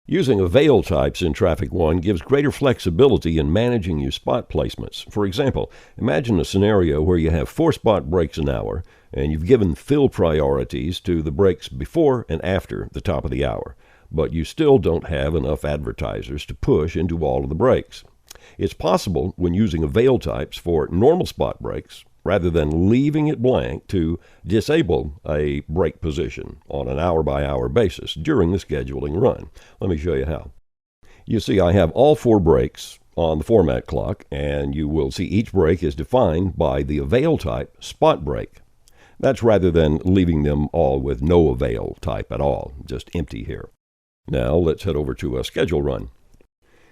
Using avail types in TrafficOne gives greater flexibility in managing your spot placements. For example, imagine a scenario where you have 4 spot breaks an hour, and you've given fill priorities to the breaks before and after the top of the hour, but you still don't have enough advertisers to push into all of the breaks. It's possible when using avail types for normal spot breaks, rather than leaving it blank, to disable a break position on an hour-by-hour basis during the scheduling run. Let me show you how. You see I have all 4 breaks on the format clock, and you will see each break is defined by the avail type spot break. That's rather than leaving them all with no avail type at all, just empty here. Now let's head over to a schedule run.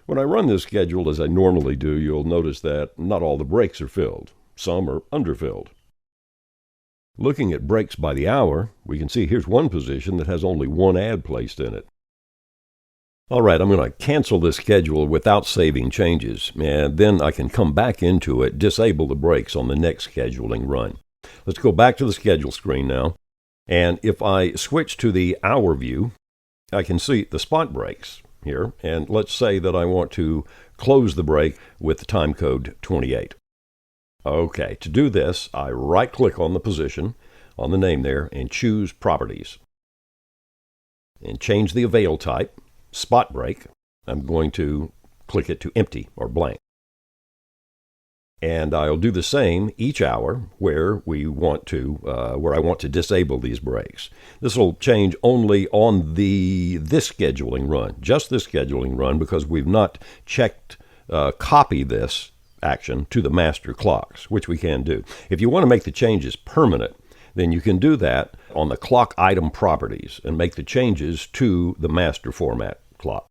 When I run this schedule as I normally do, you'll notice that not all the breaks are filled. Some are underfilled. Looking at breaks by the hour, we can see here's one position that has only 1 ad placed in it. All right, I'm going to cancel this schedule without saving changes, and then I can come back into it, disable the breaks on the next scheduling run. Let's go back to the schedule screen now, and if I switch to the hour view, I can see the spot breaks here, and let's say that I want to close the break with the time code 28. Okay, to do this, I right-click on the position, on the name there, and choose Properties. And change the avail type, Spot Break. I'm going to click it to empty or blank. And I'll do the same each hour where I want to disable these breaks. This will change only on this scheduling run, just this scheduling run, because we've not checked copy this action to the master clocks, which we can do. If you want to make the changes permanent, then you can do that on the clock item properties and make the changes to the master format clock.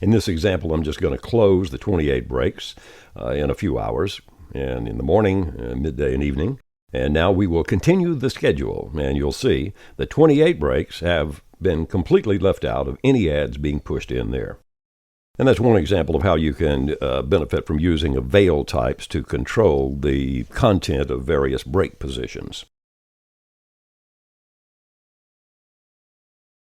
In this example, I'm just going to close the 28 breaks in a few hours, and in the morning, midday, and evening. And now we will continue the schedule, and you'll see the 28 breaks have been completely left out of any ads being pushed in there. And that's one example of how you can benefit from using avail types to control the content of various break positions.